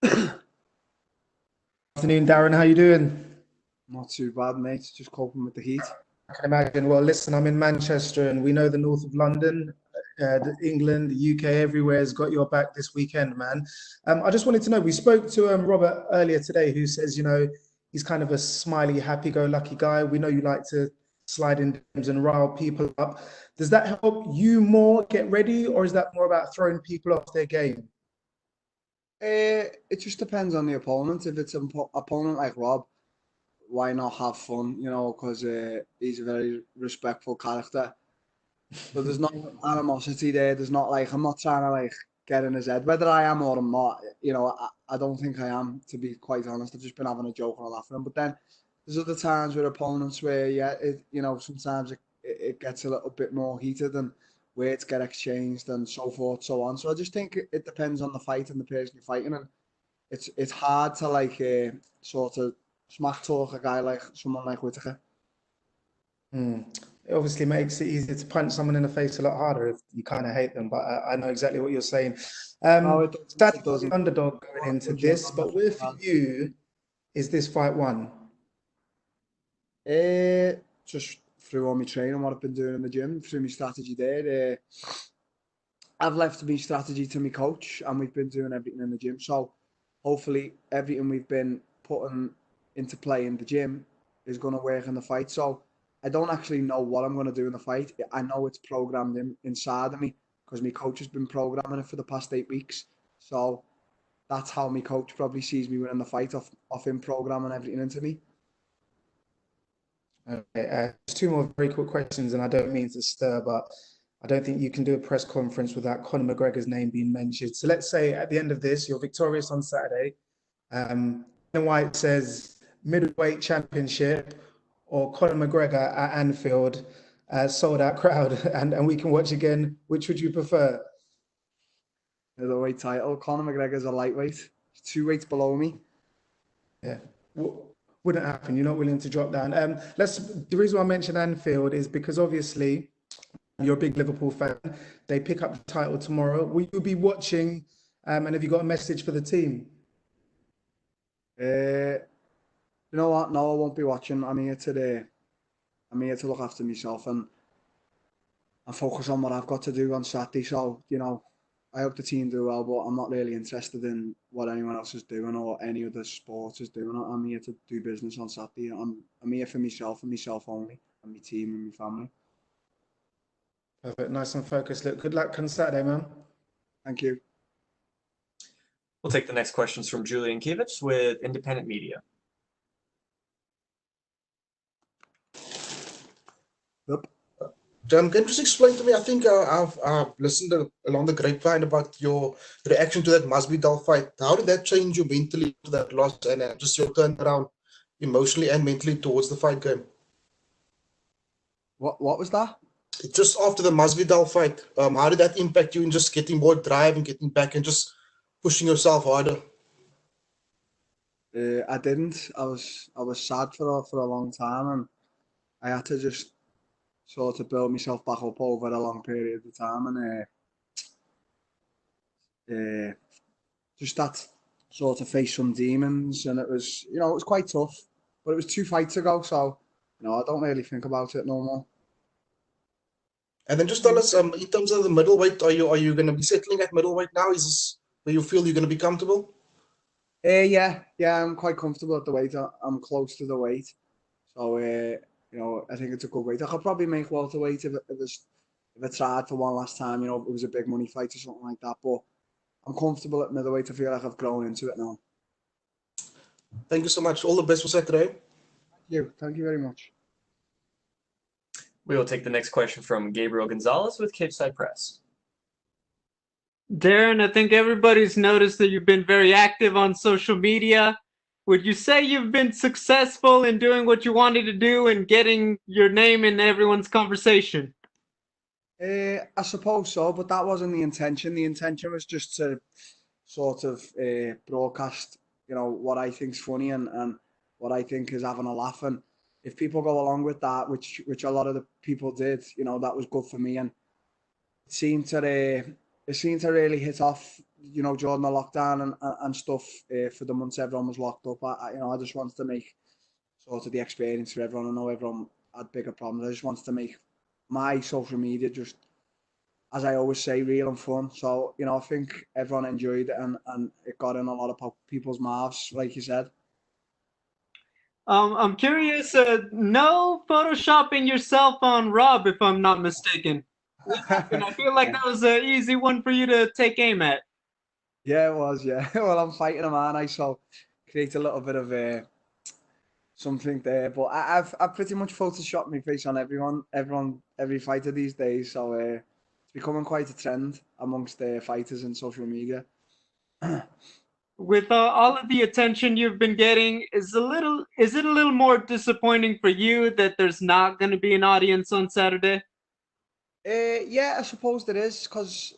Afternoon, Darren. How you doing? Not too bad, mate. Just coping with the heat. I can imagine. Well, listen, I'm in Manchester, and we know the north of London, England, the UK, everywhere has got your back this weekend, man. I just wanted to know. We spoke to Robert earlier today, who says, he's kind of a smiley, happy-go-lucky guy. We know you like to slide in DMs and rile people up. Does that help you more get ready, or is that more about throwing people off their game? It just depends on the opponent. If it's an opponent like Rob, why not have fun? Because he's a very respectful character. So there's no animosity there. There's not like I'm not trying to like get in his head. Whether I am or I'm not, I don't think I am. To be quite honest, I've just been having a joke and a laugh at him. But then there's other times with opponents where sometimes it gets a little bit more heated and words get exchanged and so forth, so on. So I just think it depends on the fight and the person you're fighting, and it's hard to like sort of smack talk a guy like someone like Whittaker. It obviously makes it easier to punch someone in the face a lot harder if you kind of hate them, but I know exactly what you're saying. No, it doesn't. That's It the doesn't. underdog going into this, but where for you is this fight won? Just through all my training, what I've been doing in the gym, through my strategy there. I've left my strategy to my coach, and we've been doing everything in the gym. So hopefully, everything we've been putting into play in the gym is going to work in the fight. So I don't actually know what I'm going to do in the fight. I know it's programmed inside of me because my coach has been programming it for the past 8 weeks. So that's how my coach probably sees me winning the fight off him programming everything into me. Okay, just two more very quick questions, and I don't mean to stir, but I don't think you can do a press conference without Conor McGregor's name being mentioned. So let's say at the end of this, you're victorious on Saturday. White says middleweight championship or Conor McGregor at Anfield, sold out crowd, and we can watch again. Which would you prefer? Middleweight title. Conor McGregor's a lightweight. He's 2 weights below me. Yeah. Wouldn't happen. You're not willing to drop down. The reason why I mentioned Anfield is because obviously you're a big Liverpool fan. They pick up the title tomorrow. Will you be watching? And have you got a message for the team? You know what? No, I won't be watching. I'm here to look after myself and focus on what I've got to do on Saturday. So, I hope the team do well, but I'm not really interested in what anyone else is doing or any other sports is doing. I'm here to do business on Saturday. I'm here for myself and myself only, and my team and my family. Perfect. Nice and focused. Look, good luck on Saturday, man. Thank you. We'll take the next questions from Julian Kivitz with Independent Media. Yep. Can you just explain to me? I think I've listened along the grapevine about your reaction to that Masvidal fight. How did that change you mentally to that loss and just your turnaround emotionally and mentally towards the fight game? What was that? Just after the Masvidal fight, how did that impact you in just getting more drive and getting back and just pushing yourself harder? I didn't. I was sad for a long time, and I had to just sort of build myself back up over a long period of time, and just that sort of face some demons, and it was quite tough, but it was 2 fights ago, so I don't really think about it no more. And then just tell us, in terms of the middleweight, are you going to be settling at middleweight now? Is this where you feel you're going to be comfortable? Yeah, I'm quite comfortable at the weight. I'm close to the weight, so I think it's a good weight. I could probably make welterweight if I tried for one last time. If it was a big money fight or something like that. But I'm comfortable at middleweight. I feel like I've grown into it now. Thank you so much. All the best for Saturday. Thank you very much. We will take the next question from Gabriel Gonzalez with Cape Side Press. Darren, I think everybody's noticed that you've been very active on social media. Would you say you've been successful in doing what you wanted to do and getting your name in everyone's conversation? I suppose so, but that wasn't the intention. The intention was just to sort of broadcast, what I think's funny and what I think is having a laugh. And if people go along with that, which a lot of the people did, that was good for me. And it seemed to it seemed to really hit off, you know, during the lockdown and stuff for the months everyone was locked up. I just wanted to make sort of the experience for everyone. I know everyone had bigger problems. I just wanted to make my social media just, as I always say, real and fun. So, you know, I think everyone enjoyed it and it got in a lot of people's mouths, like you said. I'm curious, no photoshopping yourself on Rob, if I'm not mistaken. And I feel like that was an easy one for you to take aim at. Yeah, it was, yeah. Well, I'm fighting him, aren't I? So create a little bit of something there. But I've pretty much photoshopped my face on every fighter these days. So it's becoming quite a trend amongst the fighters in social media. With all of the attention you've been getting, is it a little more disappointing for you that there's not going to be an audience on Saturday? Yeah, I suppose there is, because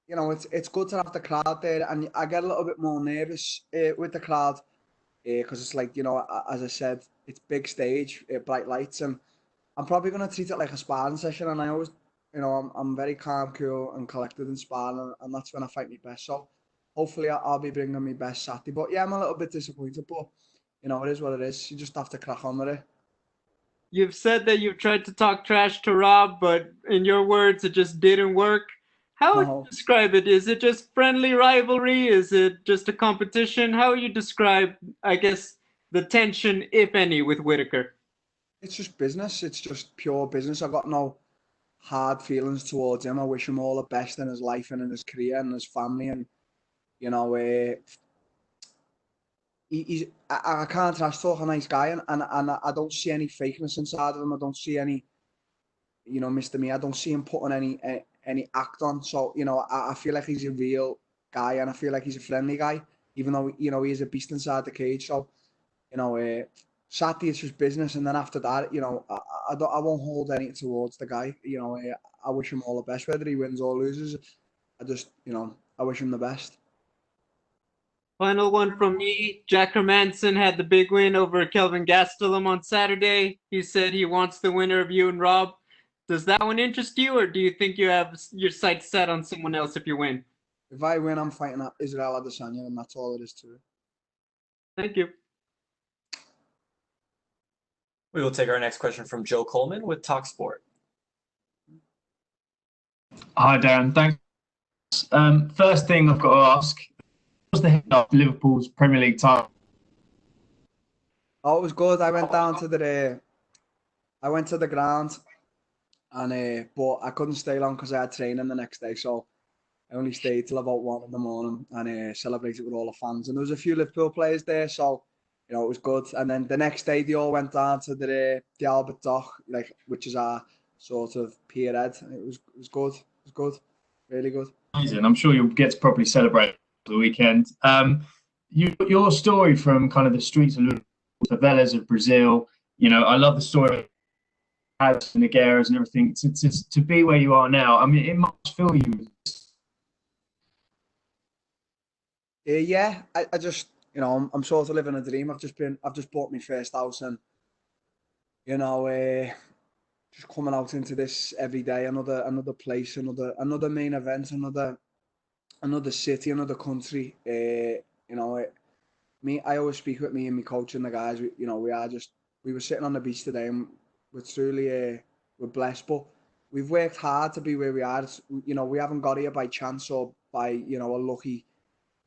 you know it's good to have the crowd there, and I get a little bit more nervous with the crowd because it's like, you know, as I said, it's big stage, bright lights, and I'm probably going to treat it like a sparring session. And I always, you know, I'm very calm, cool, and collected in sparring, and that's when I fight my best. So hopefully I'll be bringing my best Saturday. But yeah, I'm a little bit disappointed, but you know, it is what it is. You just have to crack on with it. You've said that you've tried to talk trash to Rob, but in your words, it just didn't work. How would you describe it? Is it just friendly rivalry? Is it just a competition? How would you describe, I guess, the tension, if any, with Whittaker? It's just business. It's just pure business. I've got no hard feelings towards him. I wish him all the best in his life and in his career and his family. And, you know, I can't trash talk a nice guy, and I don't see any fakeness inside of him. I don't see any, you know, Mr. Me. I don't see him putting any act on. So, you know, I feel like he's a real guy, and I feel like he's a friendly guy, even though, you know, he is a beast inside the cage. So, you know, Saturday it's just business, and then after that, you know, I won't hold anything towards the guy. You know, I wish him all the best, whether he wins or loses. I just, you know, I wish him the best. Final one from me. Jack Hermanson had the big win over Kelvin Gastelum on Saturday. He said he wants the winner of you and Rob. Does that one interest you, or do you think you have your sights set on someone else if you win? If I win, I'm fighting Israel Adesanya, and that's all it is to it. Thank you. We will take our next question from Joe Coleman with TalkSport. Hi, Darren. Thanks. First thing I've got to ask, what's the hit of Liverpool's Premier League title? Oh, it was good. I went down to the ground, and but I couldn't stay long because I had training the next day, so I only stayed till about 1 in the morning and celebrated with all the fans. And there was a few Liverpool players there, so you know it was good. And then the next day, they all went down to the Albert Dock, like, which is our sort of pierhead. It was good. It was good, really good. Amazing. I'm sure you'll get to properly celebrate the weekend. Your story from kind of the streets of Liverpool, favelas of Brazil. You know, I love the story of Nigueras and everything. To be where you are now, I mean, it must fill you. Yeah, I just, you know, I'm sort of living a dream. I've just bought my first house, and you know, just coming out into this every day, another place, another main event, another city, another country. You know, I always speak with me and my coach and the guys. You know, we were sitting on the beach today, and we're truly we're blessed, but we've worked hard to be where we are. You know, we haven't got here by chance or by, you know, a lucky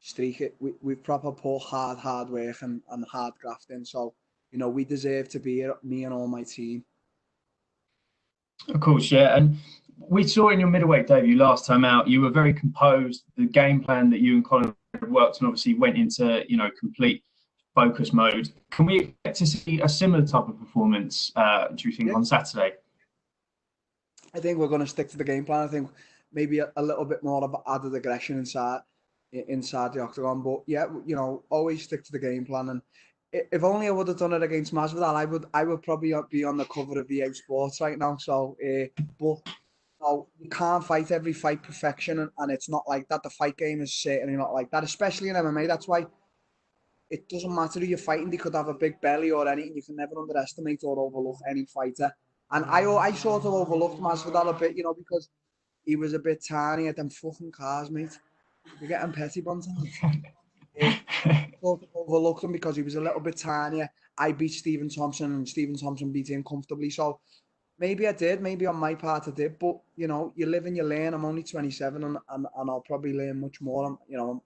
streak. We've proper put hard work and hard grafting. So, you know, we deserve to be here, me and all my team. Of course, yeah. And we saw in your middleweight debut last time out, you were very composed. The game plan that you and Colin worked on obviously went into, you know, complete focus mode. Can we expect to see a similar type of performance, do you think, on Saturday? I think we're going to stick to the game plan. I think maybe a little bit more of added aggression inside the octagon. But yeah, you know, always stick to the game plan. And if only I would have done it against Masvidal, I would probably be on the cover of EA Sports right now. So, but no, you can't fight every fight perfection, and it's not like that. The fight game is certainly not like that, especially in MMA. That's why it doesn't matter who you're fighting. They could have a big belly or anything. You can never underestimate or overlook any fighter. And I sort of overlooked Masvidal a bit, you know, because he was a bit tiny at them fucking cars, mate. You're getting petty, Bonton. Sort of overlooked him because he was a little bit tinier. I beat Stephen Thompson, and Stephen Thompson beat him comfortably. So maybe I did, maybe on my part I did. But you know, you live and you learn. I'm only 27, and I'll probably learn much more. You know,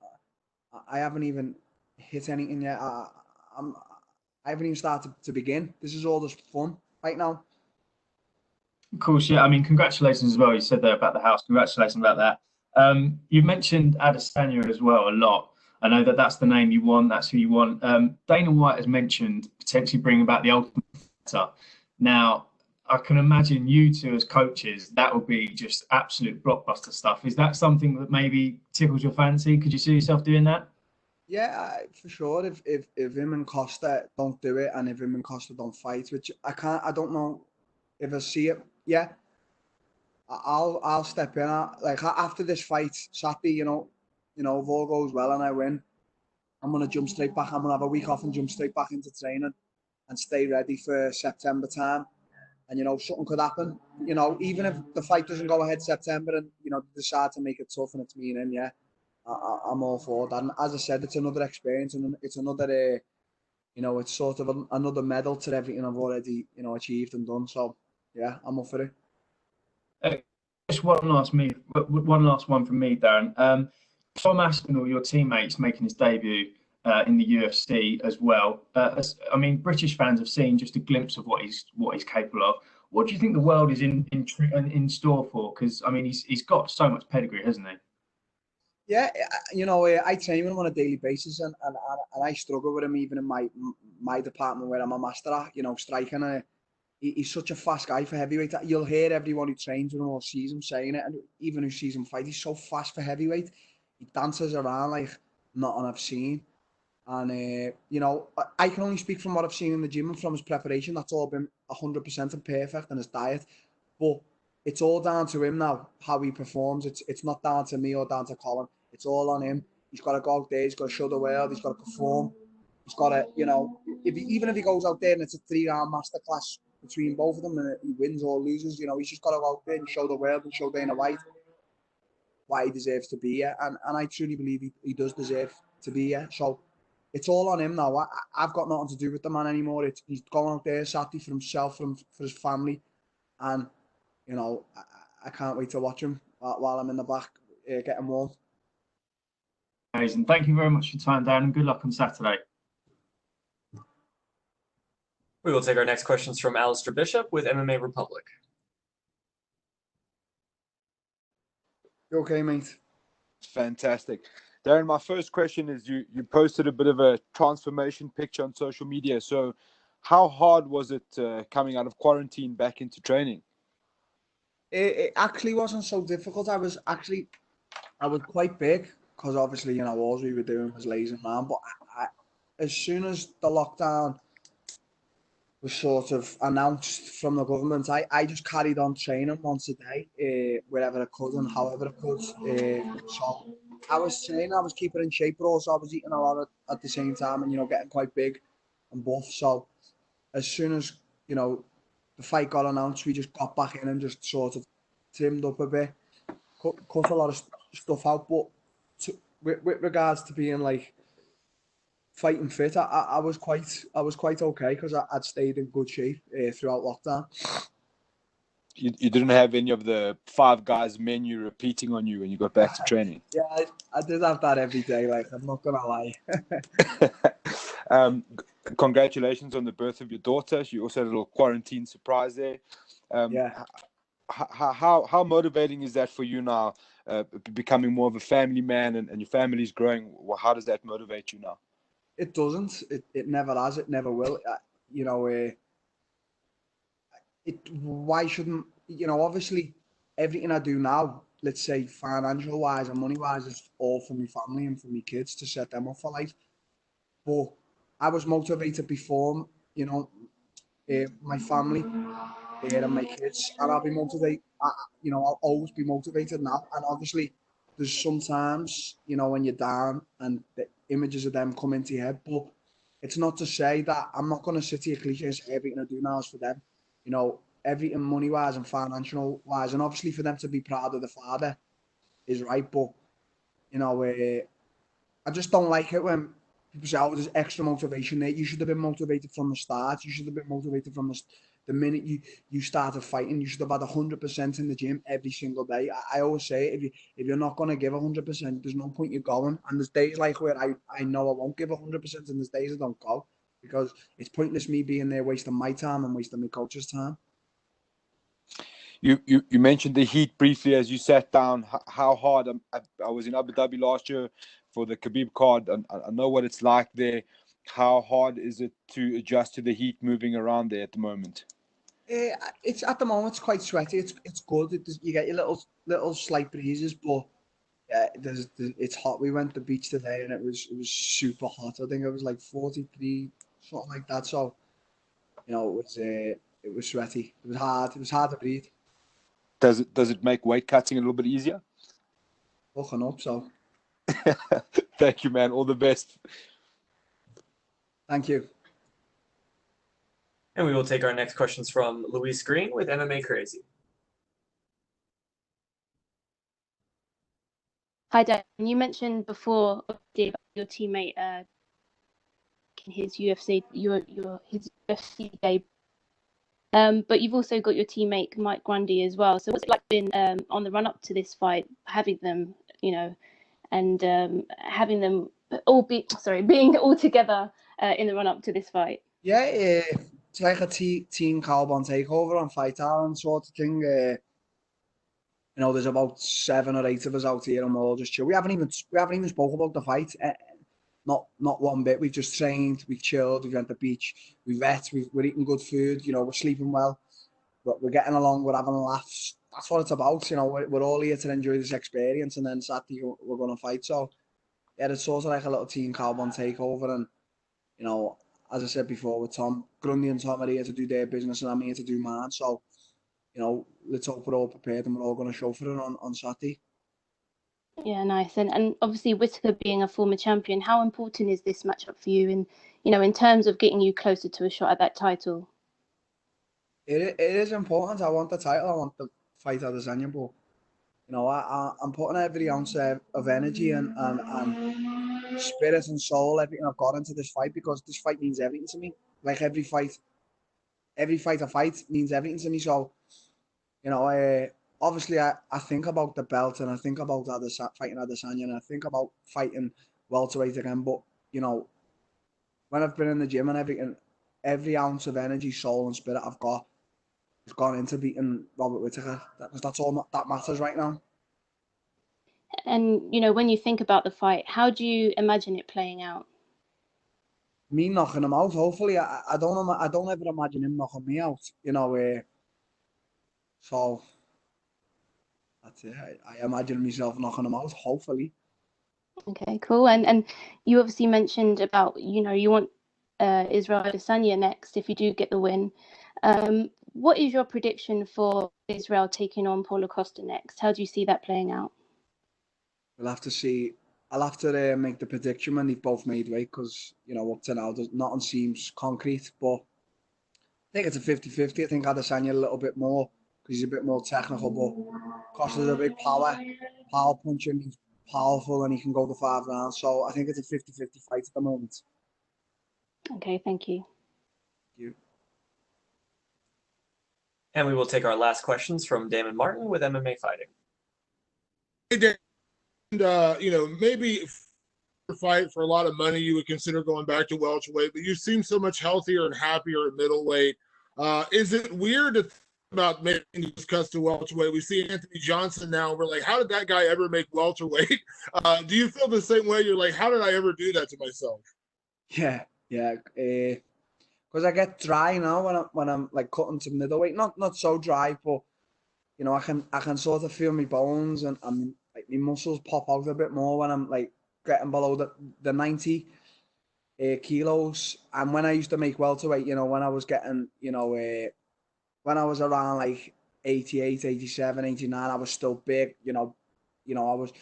I haven't even hit anything yet. I haven't even started to begin. This is all just fun right now. Of course, yeah. I mean, congratulations as well. You said there about the house. Congratulations about that. You've mentioned Adesanya as well a lot. I know that that's the name you want. That's who you want. Dana White has mentioned potentially bringing back the Ultimate Fighter. Now, I can imagine you two as coaches, that would be just absolute blockbuster stuff. Is that something that maybe tickles your fancy? Could you see yourself doing that? Yeah, for sure. If him and Costa don't do it, and if him and Costa don't fight, which I don't know if I see it. Yeah, I'll step in. Like after this fight Saturday, you know, if all goes well and I win, I'm gonna jump straight back. I'm gonna have a week off and jump straight back into training and stay ready for September time. And you know, something could happen. You know, even if the fight doesn't go ahead September, and you know, decide to make it tough and it's me and him, yeah, I'm all for that. And as I said, it's another experience and it's another, you know, it's sort of another medal to everything I've already, you know, achieved and done. So yeah, I'm up for it. Just one last one from me, Darren. Tom Aspinall, your teammate's making his debut in the UFC as well. I mean, British fans have seen just a glimpse of what he's capable of. What do you think the world is in store for? Because I mean, he's got so much pedigree, hasn't he? Yeah, you know, I train with him on a daily basis, and I struggle with him even in my department where I'm a master at. You know, striking. He's such a fast guy for heavyweight. You'll hear everyone who trains with him or sees him saying it, and even who sees him fight, he's so fast for heavyweight. He dances around like nothing I've seen. And, you know, I can only speak from what I've seen in the gym and from his preparation. That's all been 100% and perfect, and his diet. But it's all down to him now, how he performs. It's not down to me or down to Colin. It's all on him. He's got to go out there. He's got to show the world. He's got to perform. He's got to, you know, even if he goes out there and it's a 3-round masterclass between both of them and he wins or loses, you know, he's just got to go out there and show the world and show Dana White why he deserves to be here. And I truly believe he does deserve to be here. So it's all on him now. I've got nothing to do with the man anymore. He's going out there Saturday for himself, for his family. And, you know, I can't wait to watch him while I'm in the back getting warm. Amazing. Thank you very much for your time, Dan, and good luck on Saturday. We will take our next questions from Alistair Bishop with MMA Republic. You okay, mate? Fantastic. Darren, my first question is you posted a bit of a transformation picture on social media. So how hard was it coming out of quarantine back into training? It actually wasn't so difficult. I was quite big because obviously, you know, all we were doing was lazing around. But as soon as the lockdown was sort of announced from the government, I just carried on training once a day, wherever I could and however I could. So I was training, I was keeping in shape, but also I was eating a lot at the same time and, you know, getting quite big and buff. So as soon as, you know, the fight got announced, we just got back in and just sort of trimmed up a bit, cut a lot of stuff out. But with regards to being like fighting fit, I was quite okay because I'd stayed in good shape throughout lockdown. You didn't have any of the Five Guys menu repeating on you when you got back to training? Yeah, I did have that every day, like, I'm not going to lie. Congratulations on the birth of your daughter. You also had a little quarantine surprise there. Yeah. How motivating is that for you now, becoming more of a family man and your family's growing? How does that motivate you now? It doesn't. It never has. It never will. You know, why shouldn't, you know, obviously everything I do now, let's say financial wise and money wise, is all for my family and for my kids to set them up for life. But I was motivated before, you know, my family and my kids, and I'll be motivated. You know, I'll always be motivated now. And obviously, there's sometimes, you know, when you're down and the images of them come into your head. But it's not to say that I'm not going to sit here cliche and say everything I do now is for them. You know, everything money-wise and financial-wise, and obviously for them to be proud of the father is right, but, you know, I just don't like it when people say, oh, there's extra motivation there. You should have been motivated from the start. You should have been motivated from the minute you started fighting. You should have had 100% in the gym every single day. I always say, if you're not going to give 100%, there's no point you going. And there's days like where I know I won't give 100%, and there's days I don't go, because it's pointless me being there wasting my time and wasting my coach's time. You mentioned the heat briefly as you sat down. How hard? I was in Abu Dhabi last year for the Khabib card, and I know what it's like there. How hard is it to adjust to the heat moving around there at the moment? It's at the moment it's quite sweaty. It's good. You get your little slight breezes, but yeah, it's hot. We went to the beach today and it was super hot. I think it was like 43, something like that. So, you know, it was sweaty. It was hard. It was hard to breathe. Does it make weight cutting a little bit easier? Looking up, so. Thank you, man. All the best. Thank you. And we will take our next questions from Luis Green with MMA Crazy. Hi, Dan. You mentioned before about your teammate his UFC debut. But you've also got your teammate Mike Grundy as well. So what's it like been on the run up to this fight, having them, you know, and having them being all together in the run up to this fight? Yeah, it's like a team Carbon takeover on Fight Island sort of thing. You know, there's about 7 or 8 of us out here, and we're all just chill. We haven't even spoke about the fight. Not one bit. We've just trained, we've chilled, we've went to the beach, we've ate, we're eating good food, you know, we're sleeping well, we're getting along, we're having laughs. That's what it's about, you know, we're all here to enjoy this experience, and then Saturday we're going to fight. So, yeah, it's sort of like a little team Carbon takeover, and, you know, as I said before with Tom, Grundy and Tom are here to do their business, and I'm here to do mine. So, you know, let's hope we're all prepared and we're all going to show for it on Saturday. Yeah, nice. And obviously Whittaker being a former champion, how important is this matchup for you in terms of getting you closer to a shot at that title? It is important. I want the title. I want to fight Adesanya, but, you know, I'm putting every ounce of energy and spirit and soul, everything I've got into this fight, because this fight means everything to me. Like every fight I fight means everything to me. So, you know, obviously I think about the belt, and I think about fighting Adesanya, and I think about fighting welterweight again. But, you know, when I've been in the gym and everything, every ounce of energy, soul, and spirit I've got has gone into beating Robert Whittaker. That's all that matters right now. And, you know, when you think about the fight, how do you imagine it playing out? Me knocking him out, hopefully. I don't ever imagine him knocking me out, you know. So that's it. I imagine myself knocking him out, hopefully. Okay, cool. And you obviously mentioned about, you know, you want Israel Adesanya next if you do get the win. What is your prediction for Israel taking on Paulo Costa next? How do you see that playing out? We'll have to see. I'll have to make the prediction when they've both made weight, because, you know, up to now, nothing seems concrete. But I think it's a 50-50. I think Adesanya a little bit more, because he's a bit more technical, but Costa's a big power puncher, and he's powerful, and he can go to 5 rounds. So I think it's a 50-50 fight at the moment. Okay, thank you. Thank you. And we will take our last questions from Damon Martin with MMA Fighting. Hey, Dan, you know, maybe fight for a lot of money, you would consider going back to welterweight, but you seem so much healthier and happier at middleweight. Is it weird to think about making these cuts to welterweight? We see Anthony Johnson now. We're like, how did that guy ever make welterweight? Do you feel the same way? You're like, how did I ever do that to myself? Yeah. Because I get dry now when I'm like cutting to middleweight. Not so dry, but, you know, I can sort of feel my bones, and like my muscles pop out a bit more when I'm like getting below the 90 kilos. And when I used to make welterweight, you know, when I was getting, you know, when I was around like 88, 87, 89, I was still big, you know, I was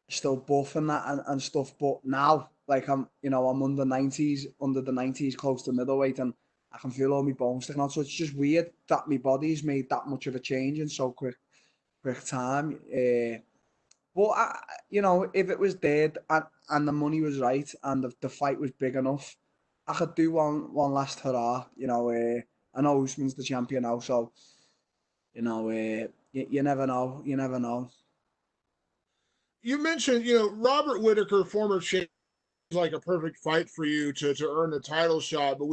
still buff and that and stuff. But now, like, I'm under the 90s, close to middleweight, and I can feel all my bones sticking out. So it's just weird that my body's made that much of a change in so quick time. But you know, if it was dead and the money was right and the fight was big enough, I could do one last hurrah. You know, I know Usman's the champion now, so you know, you never know. You never know. You mentioned, Robert Whittaker, former champion, is like a perfect fight for you to earn the title shot. But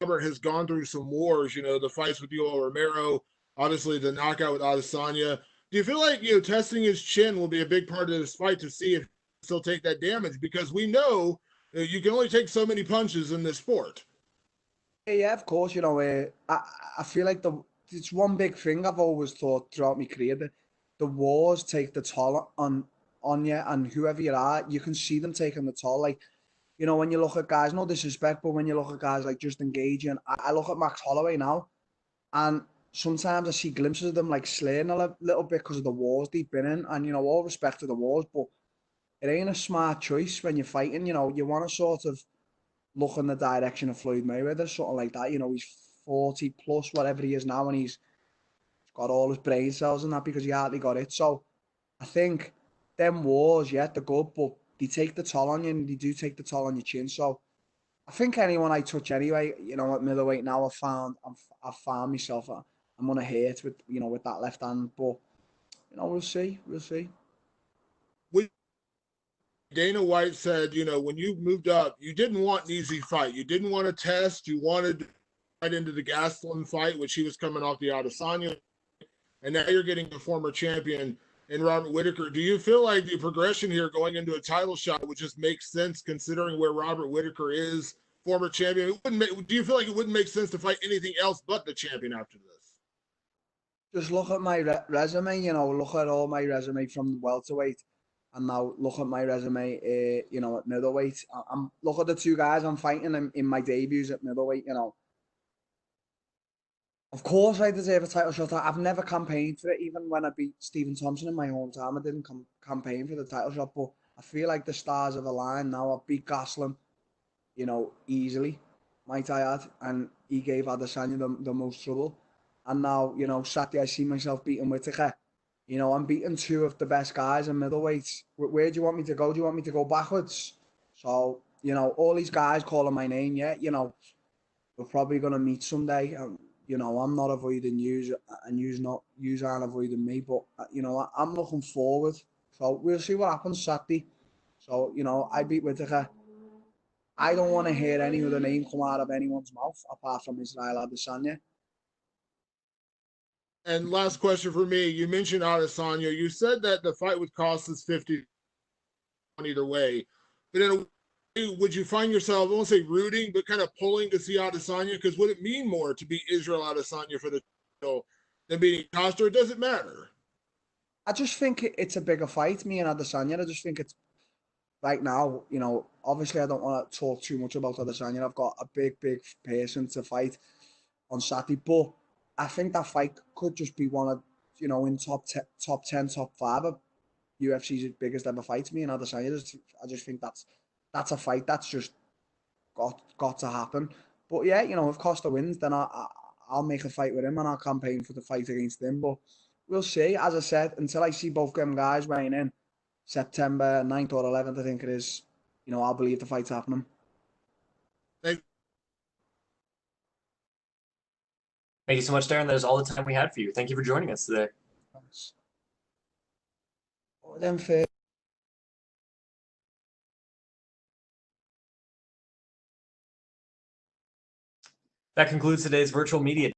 Robert has gone through some wars. The fights with Yoel Romero, obviously the knockout with Adesanya. Do you feel like testing his chin will be a big part of this fight to see if he can still take that damage? Because we know you can only take so many punches in this sport. Yeah, of course. You know, I feel like it's one big thing I've always thought throughout my career, that the wars take the toll on you, and whoever you are, you can see them taking the toll. Like, when you look at guys, no disrespect, but when you look at guys like Justin Gage, and I look at Max Holloway now, and sometimes I see glimpses of them like slaying a little bit because of the wars they've been in, and all respect to the wars, but it ain't a smart choice when you're fighting. You want to sort of look in the direction of Floyd Mayweather, something like that. He's 40 plus, whatever he is now, and he's got all his brain cells and that because he hardly got it. So I think them wars, yeah, they're good, but they take the toll on you, and they do take the toll on your chin. So I think anyone I touch anyway, at middleweight now, I've found myself. I'm gonna hit with with that left hand, but we'll see. Dana White said, when you moved up, you didn't want an easy fight. You didn't want to test. You wanted to fight into the Gastelum fight, which he was coming off the Adesanya, and now you're getting a former champion in Robert Whittaker. Do you feel like the progression here going into a title shot would just make sense considering where Robert Whittaker is, former champion? Do you feel like it wouldn't make sense to fight anything else but the champion after this? Just look at my resume, look at all my resume from welterweight, and now look at my resume, at middleweight. Look at the two guys I'm fighting in my debuts at middleweight. Of course I deserve a title shot. I've never campaigned for it, even when I beat Stephen Thompson in my hometown. I didn't campaign for the title shot, but I feel like the stars have aligned now. I beat Gaslam, easily, might I add, and he gave Adesanya the most trouble. And now, Saturday I see myself beating Whittaker. I'm beating two of the best guys in middleweight. Where do you want me to go? Do you want me to go backwards? So, all these guys calling my name, yeah, we're probably going to meet someday. I'm not avoiding you, and you aren't avoiding me, but, I'm looking forward. So we'll see what happens Saturday. So, I beat Whittaker. I don't want to hear any other name come out of anyone's mouth apart from Israel Adesanya. And last question for me. You mentioned Adesanya. You said that the fight would cost us 50 either way. But in a way, would you find yourself, I won't say rooting, but kind of pulling to see Adesanya? Because would it mean more to beat Israel Adesanya for the title than beating Costa? Or does it matter? I just think it's a bigger fight, me and Adesanya. I just think it's right now, obviously I don't want to talk too much about Adesanya. I've got a big person to fight on Saturday, but I think that fight could just be one of, in top 10, top 5 of UFC's biggest ever fights. Me and Adesanya, I just think that's a fight that's just got to happen. But yeah, if Costa wins, then I'll make a fight with him and I'll campaign for the fight against him. But we'll see. As I said, until I see both them guys weighing in September 9th or 11th, I think it is, I'll believe the fight's happening. Thank you so much, Darren. That is all the time we had for you. Thank you for joining us today. Thanks. Oh, then fair. That concludes today's virtual media